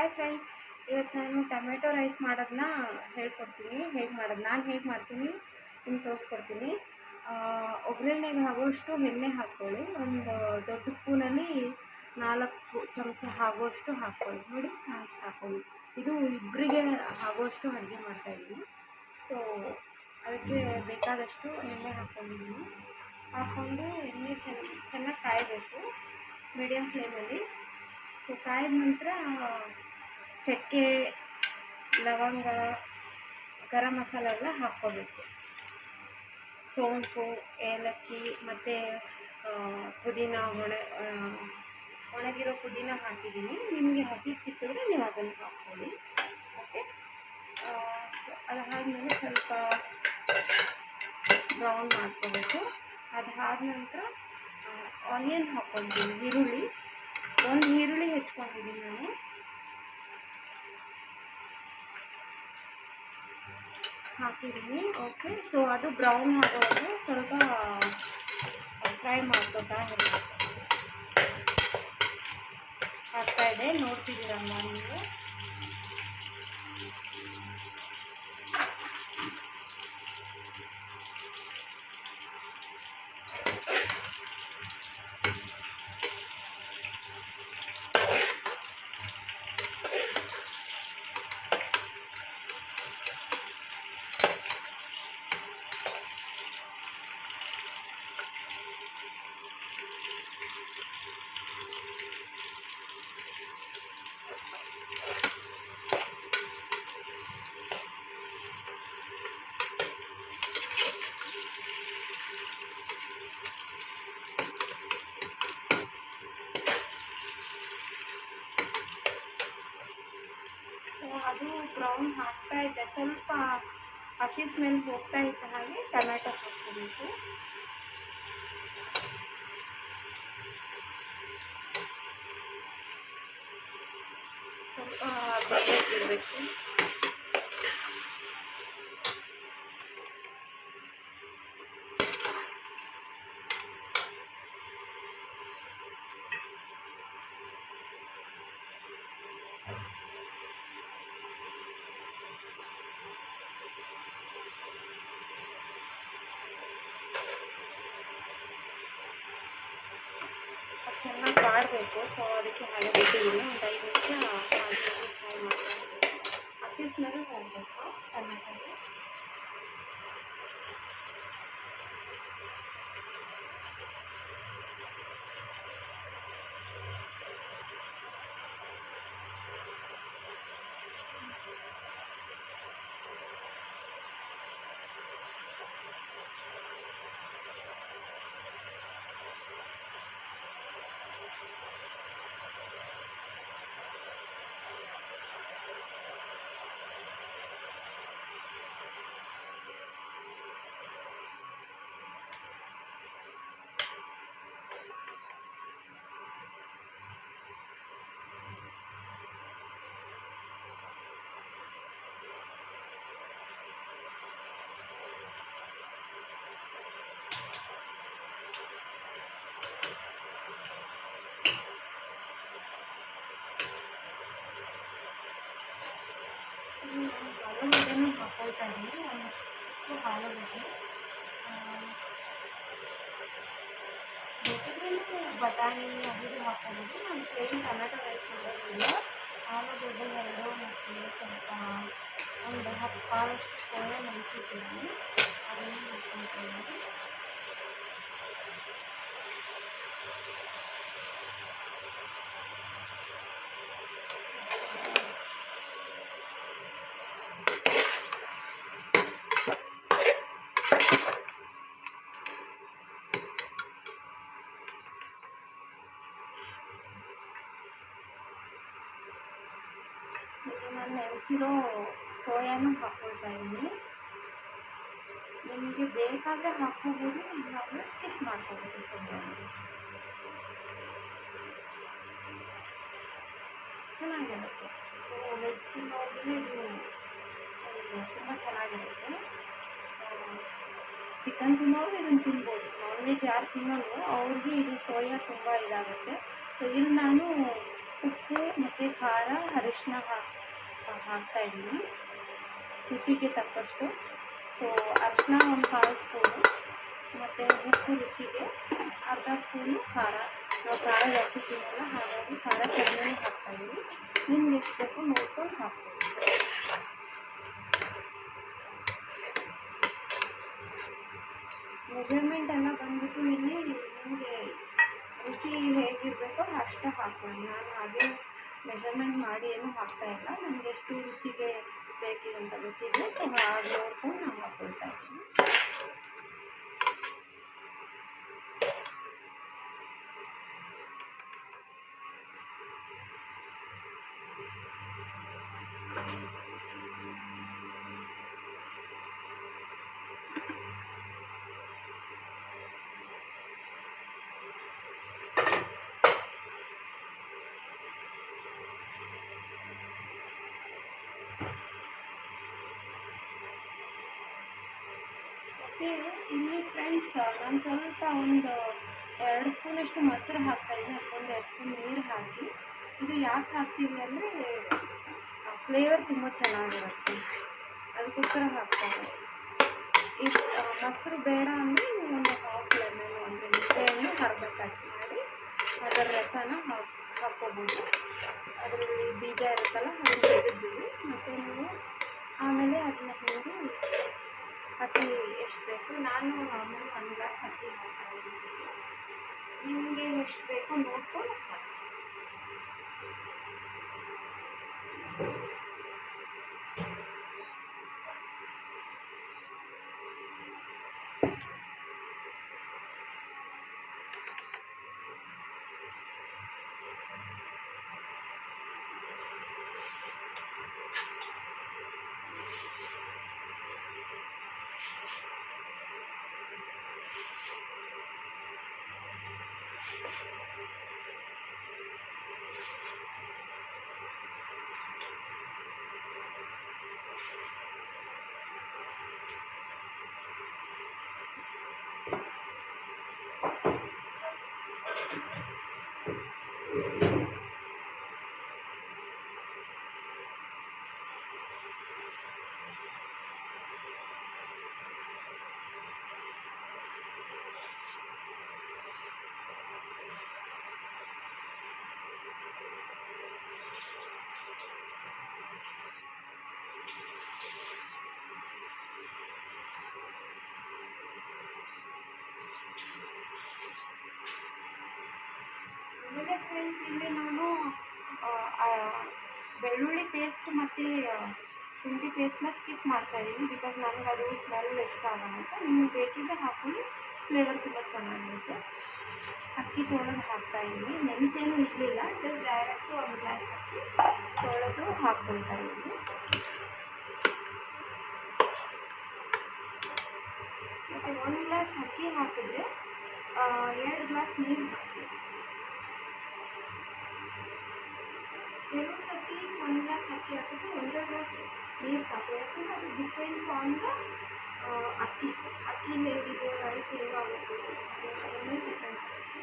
Hi friends, ಇವತ್ತು ನಾನು tomato rice ಮಾಡೋದನ್ನ ಹೇಳ್ಕೊಡ್ತೀನಿ. ನಾನು ಹೇಗೆ ಮಾಡ್ತೀನಿ ನಿಮ್ಗೆ ತೋರಿಸ್ಕೊಡ್ತೀನಿ. ಒಗ್ಗರಣೆಗೆ ಆಗೋಷ್ಟು ಎಣ್ಣೆ ಹಾಕ್ಕೊಳ್ಳಿ. ಒಂದು ದೊಡ್ಡ ಸ್ಪೂನಲ್ಲಿ 4 ಚಮಚ ಆಗೋಷ್ಟು ಹಾಕ್ಕೊಳ್ಳಿ. ನೋಡಿ, ಅಷ್ಟು ಹಾಕ್ಕೊಳ್ಳಿ. ಇದು ಇಬ್ಬರಿಗೆ ಆಗೋಷ್ಟು ಅಡುಗೆ ಮಾಡ್ತಾಯಿದ್ದೀನಿ. ಸೊ ಅದಕ್ಕೆ ಬೇಕಾದಷ್ಟು ಎಣ್ಣೆ ಹಾಕ್ಕೊಂಡಿದ್ದೀನಿ. ಹಾಕ್ಕೊಂಡು ಎಣ್ಣೆ ಚೆನ್ನಾಗಿ ಕಾಯಬೇಕು ಮೀಡಿಯಮ್ ಫ್ಲೇಮಲ್ಲಿ. ಸೊ ಕಾಯಿದ ನಂತರ ಚಕ್ಕೆ, ಲವಂಗ, ಗರಂ ಮಸಾಲ ಎಲ್ಲ ಹಾಕ್ಕೋಬೇಕು. ಸೋಂಪು, ಏಲಕ್ಕಿ ಮತ್ತು ಪುದೀನ, ಒಣಗಿರೋ ಪುದೀನ ಹಾಕಿದ್ದೀನಿ. ನಿಮಗೆ ಹಸಿದು ಸಿಕ್ಕಿದ್ರೆ ನೀವು ಅದನ್ನು ಹಾಕ್ಕೊಳ್ಳಿ. ಓಕೆ, ಅದಾದಮೇಲೆ ಸ್ವಲ್ಪ ಬ್ರೌನ್ ಮಾಡ್ಕೋಬೇಕು. ಅದಾದ ನಂತರ ಆನಿಯನ್ ಹಾಕ್ಕೊಳ್ತೀನಿ. ಒಂದು ಈರುಳ್ಳಿ ಹೆಚ್ಕೊಂಡಿದ್ದೀನಿ ನಾನು. ಹಾಕಿದ್ದೀನಿ. ಓಕೆ, ಸೊ ಅದು ಬ್ರೌನ್ ಆಗೋದು ಸ್ವಲ್ಪ ಫ್ರೈ ಮಾಡ್ಕೊತಾ ಆಗ್ತಾಯಿದೆ, ನೋಡ್ತಿದ್ದೀರಲ್ಲ ನೀವು. ಅದು ಬ್ರೌನ್ ಹಾಕ್ತಾ ಇದ್ದೆ, ಸ್ವಲ್ಪ ಹಸಿ ಸ್ಮೆಲ್ ಹೋಗ್ತಾ ಇದ್ದ ಹಾಗೆ ಟೊಮೆಟೊ ಹಾಕ್ಕೋಬೇಕು. ಸ್ವಲ್ಪ ಬೇಯಿಸಿರಬೇಕು. ಚೆನ್ನಾಗಿ ಕಾಡಬೇಕು. ಸೊ ಅದಕ್ಕೆ ಹಾಗೆ ಬಿಟ್ಟಿದ್ದೀನಿ. ಒಂದು 5 ನಿಮಿಷ ಫ್ರೈ ಮಾಡ್ಕೊಳ್ಬೇಕು. ಹಸಿ ಸ್ಮೆಲ್ ಹೋಗಬೇಕು ಟೊಮೆಟೊಗೆ. ಆಲೂಗಡ್ಡೆನೂ ಹಾಕ್ಕೊಳ್ತಾ ಇದ್ದೀನಿ. ಒಂದಷ್ಟು ಆಲೂಗಡ್ಡೆ ಬೇಕಿದ್ರೆ ಬಟಾಣಿ ಅದು ಹಾಕ್ಕೊಬೋದು. ನಾನು ಪ್ಲೇನ್ ಟೊಮೆಟೊ ರೈಸ್ ಮಾಡೋದ್ರಿಂದ ಆಲೂಗಡ್ಡೆ 2 ಮತ್ತು ಸ್ವಲ್ಪ ಒಂದು 10 ಕಾಳಷ್ಟು ಸೋಯಾ ನೆನೆಸಿದ್ದೀನಿ, ಅದನ್ನು ಹಾಕ್ಕೊಳ್ತೀನಿ. ನಾನು ನೆನೆಸಿರೋ ಸೋಯಾನು ಹಾಕ್ಕೊಳ್ತಾ ಇದ್ದೀನಿ. ನಿಮಗೆ ಬೇಕಾದರೆ ಹಾಕ್ಕೋಬೋದು, ಇಲ್ಲಾಂದರೆ ಸ್ಕಿಪ್ ಮಾಡ್ಕೋಬೋದು. ಸೋಯಾನು ಚೆನ್ನಾಗಿರುತ್ತೆ. ಸೊ ವೆಜ್ ತಿನ್ನೋರಿಗೆ ಇದು ತುಂಬ ಚೆನ್ನಾಗಿರುತ್ತೆ. ಚಿಕನ್ ತಿನ್ನೋರು ಇದನ್ನು ತಿನ್ಬೋದು. ನಾನ್ ವೆಜ್ ಯಾರು ತಿನ್ನೋರು ಅವ್ರಿಗೆ ಇದು ಸೋಯಾ ತುಂಬ ಇದಾಗುತ್ತೆ. ಸೊ ಇಲ್ಲಿ ನಾನು ಉಪ್ಪು ಮತ್ತು ಖಾರ ಅರಿಶಿನ ಹಾಕ್ತಾಯಿದ್ದೀನಿ ರುಚಿಗೆ ತಕ್ಕಷ್ಟು. ಸೊ ಅರಿಶಿನ ಒಂದು 1/4 ಸ್ಪೂನು ಮತ್ತು ಉಪ್ಪು ರುಚಿಗೆ, ಅರ್ಧ ಸ್ಪೂನು ಖಾರ. ನಾವು ಖಾರ ಜಾಸ್ತಿ ತಿನ್ನಲ್ಲ, ಹಾಗಾಗಿ ಖಾರ ಕಡಿಮೆ ಹಾಕ್ತಾಯಿದ್ದೀನಿ. ನಿಮ್ಗೆ ಎಷ್ಟು ಬೇಕೋ ನೋಡ್ಕೊಂಡು ಹಾಕ್ತೀವಿ. ಮೆಜರ್ಮೆಂಟ್ ಎಲ್ಲ ಬಂದ್ಬಿಟ್ಟು ಇಲ್ಲಿ ನಿಮಗೆ ರುಚಿ ಹೇಗಿರಬೇಕೋ ಅಷ್ಟು ಹಾಕ್ಕೊಳ್ಳಿ. ನಾನು ಹಾಗೆ ಮೆಜರ್ಮೆಂಟ್ ಮಾಡಿ ಏನೂ ಹಾಕ್ತಾಯಿಲ್ಲ, ನನಗೆ ಎಷ್ಟು ರುಚಿಗೆ ಬೇಕಿದೆ ಅಂತ ಗೊತ್ತಿದೆ. ಸೊ ಹಾಗೆ ನೋಡ್ಕೊಂಡು ನಾನು ಹಾಕ್ಕೊಳ್ತಾ ಇದ್ದೀನಿ. ಇಲ್ಲಿ ಫ್ರೆಂಡ್ಸ್ ನಾನು ಸ್ವಲ್ಪ ಒಂದು 2 ಸ್ಪೂನಷ್ಟು ಮೊಸರು ಹಾಕ್ತಾಯಿದ್ದೀನಿ, ಅದಕ್ಕೊಂದು 2 ಸ್ಪೂನ್ ನೀರು ಹಾಕಿ. ಇದು ಯಾಕೆ ಹಾಕ್ತೀವಿ ಅಂದರೆ ಫ್ಲೇವರ್ ತುಂಬ ಚೆನ್ನಾಗಿರುತ್ತೆ, ಅದಕ್ಕೋಸ್ಕರ ಹಾಕ್ತಾರೆ. ಇದು ಮೊಸರು ಬೇಡ ಅಂದರೆ ಒಂದು 1/2 ಲೆಮನ್ ಅಂದರೆ ನಿಂಬೆಹಣ್ಣು ಅರ್ಧ ಕಟ್ ಮಾಡಿ ಅದರ ರಸನ ಹಾಕ್ಕೋಬೋದು. ಅದರಲ್ಲಿ ಬೀಜ ಇರುತ್ತಲ್ಲ ಅದನ್ನು ತೆಗೆದುಬಿಡಿ. ಮತ್ತು ನೀವು ಆಮೇಲೆ ಅದನ್ನ ಹಿಂಡಿ ಅಕ್ಕಿ ಎಷ್ಟು ಬೇಕು, ನಾನು ಮಾಮೂಲಿ 1 ಗ್ಲಾಸ್ ಅಕ್ಕಿ ಹಾಕ್ತಾಯಿದ್ದೀನಿ. ನಿಮಗೆ ಎಷ್ಟು ಬೇಕೋ ನೋಡ್ಕೊಂಡು ಹಾಕಿ. ಆಮೇಲೆ ಫ್ರೆಂಡ್ಸ್ ಇಲ್ಲಿ ನಾನು ಬೆಳ್ಳುಳ್ಳಿ ಪೇಸ್ಟ್ ಮತ್ತು ಶುಂಠಿ ಪೇಸ್ಟ್ನ ಸ್ಕಿಪ್ ಮಾಡ್ತಾಯಿದ್ದೀನಿ, ಬಿಕಾಸ್ ನನಗೆ ಅದು ಸ್ಮೆಲ್ ಇಷ್ಟ ಆಗುತ್ತೆ. ನಿಮ್ಗೆ ಬೇಕಿದ್ದರೆ ಹಾಕ್ಕೊಂಡು ಫ್ಲೇವರ್ ತುಂಬ ಚೆನ್ನಾಗಿರುತ್ತೆ. ಅಕ್ಕಿ ತೊಳೆದು ಹಾಕ್ತಾಯಿದ್ದೀನಿ, ನೆನೆಸೇನೂ ಇರಲಿಲ್ಲ, ಜಸ್ಟ್ ಡೈರೆಕ್ಟು 1 ಗ್ಲಾಸ್ ಅಕ್ಕಿ ತೊಳೆದು ಹಾಕ್ಕೊಳ್ತಾ ಇದ್ದೀನಿ. ಮತ್ತು 1 ಗ್ಲಾಸ್ ಅಕ್ಕಿ ಹಾಕಿದ್ರೆ 2 ಗ್ಲಾಸ್ ನೀರು ಹಾಕಿ. ಕೆಲವು ಸರ್ತಿ 1 ಗ್ಲಾಸ್ ಅಕ್ಕಿ ಹಾಕಿದ್ರೆ 1 ಗ್ಲಾಸ್ ನೀರು ಸಾಕು. ಯಾಕಂದರೆ ಅದು ಡಿಪೆಂಡ್ಸ್ ಆನ್ ದ ಅಕ್ಕಿ ಹೇಗಿದೆ, ರೈಸ್ ಹೇಗಾಗುತ್ತೆ ಅದ್ರ ಮೇಲೆ ಡಿಪೆಂಡ್ಸ್ ಆಗುತ್ತೆ.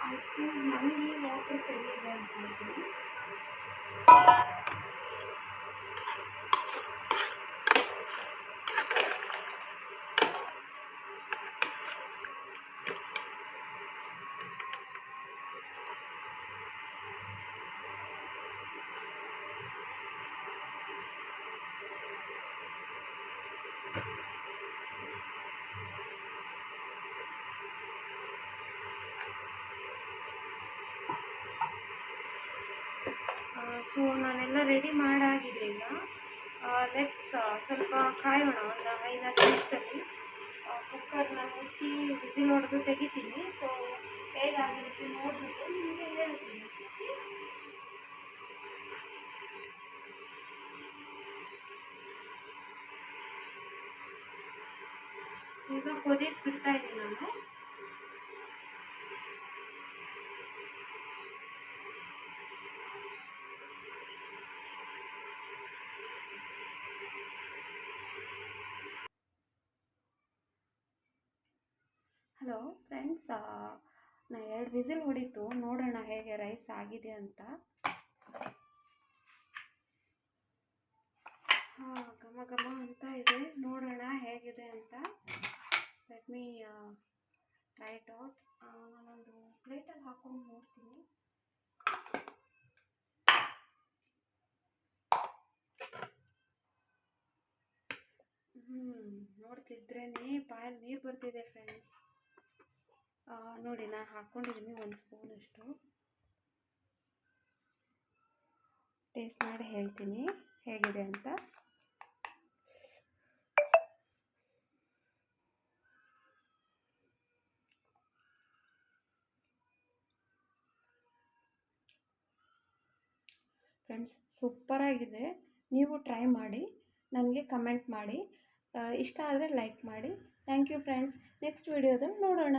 ಐ ಥಿಂಕ್ ನನಗೆ ವಾಟರ್ ಸರಿ ಇದೆ ಅಂತ ಹೇಳ್ತೀನಿ. ಸೊ ನಾನೆಲ್ಲ ರೆಡಿ ಮಾಡಾಗಿದೆ. ಈಗ ಲೆಟ್ಸ್ ಸ್ವಲ್ಪ ಕಾಯೋಣ. ಒಂದು 5-10 ನಿಮಿಷದಲ್ಲಿ ಕುಕ್ಕರ್ನ ಮುಚ್ಚಿ ವಿಸಿಲ್ ಹೊಡೆದು ತೆಗಿತೀನಿ. ಸೊ ಹೇಗಾಗಿರುತ್ತೆ ನೋಡಿಬಿಟ್ಟು ನಿಮಗೆ ಹೇಳ್ತೀನಿ. ಈಗ ಕೊದಿಯಕ್ಕೆ ಬಿಡ್ತಾ ಇದ್ದೀನಿ ನಾನು. ಹಲೋ ಫ್ರೆಂಡ್ಸ್, ನಾ 2 ವಿಸಿಲ್ ಹೊಡಿತು. ನೋಡೋಣ ಹೇಗೆ ರೈಸ್ ಆಗಿದೆ ಅಂತ. ಘಮ ಘಮ ಅಂತ ಇದೆ. ನೋಡೋಣ ಹೇಗಿದೆ ಅಂತ. Let me try it out. ನಾನೊಂದು ಪ್ಲೇಟಲ್ಲಿ ಹಾಕೊಂಡು ನೋಡ್ತೀನಿ. ನೋಡ್ತಿದ್ರೇನೆ ಬಾಯಲ್ಲಿ ನೀರು ಬರ್ತಿದೆ ಫ್ರೆಂಡ್ಸ್. ನೋಡಿ, ನಾನು ಹಾಕ್ಕೊಂಡಿದ್ದೀನಿ 1 ಸ್ಪೂನಷ್ಟು. ಟೇಸ್ಟ್ ಮಾಡಿ ಹೇಳ್ತೀನಿ ಹೇಗಿದೆ ಅಂತ. ಫ್ರೆಂಡ್ಸ್, ಸೂಪರಾಗಿದೆ. ನೀವು ಟ್ರೈ ಮಾಡಿ, ನನಗೆ ಕಮೆಂಟ್ ಮಾಡಿ. ಇಷ್ಟ ಆದರೆ ಲೈಕ್ ಮಾಡಿ. Thank you friends. ನೆಕ್ಸ್ಟ್ ವಿಡಿಯೋದಲ್ಲಿ ನೋಡೋಣ.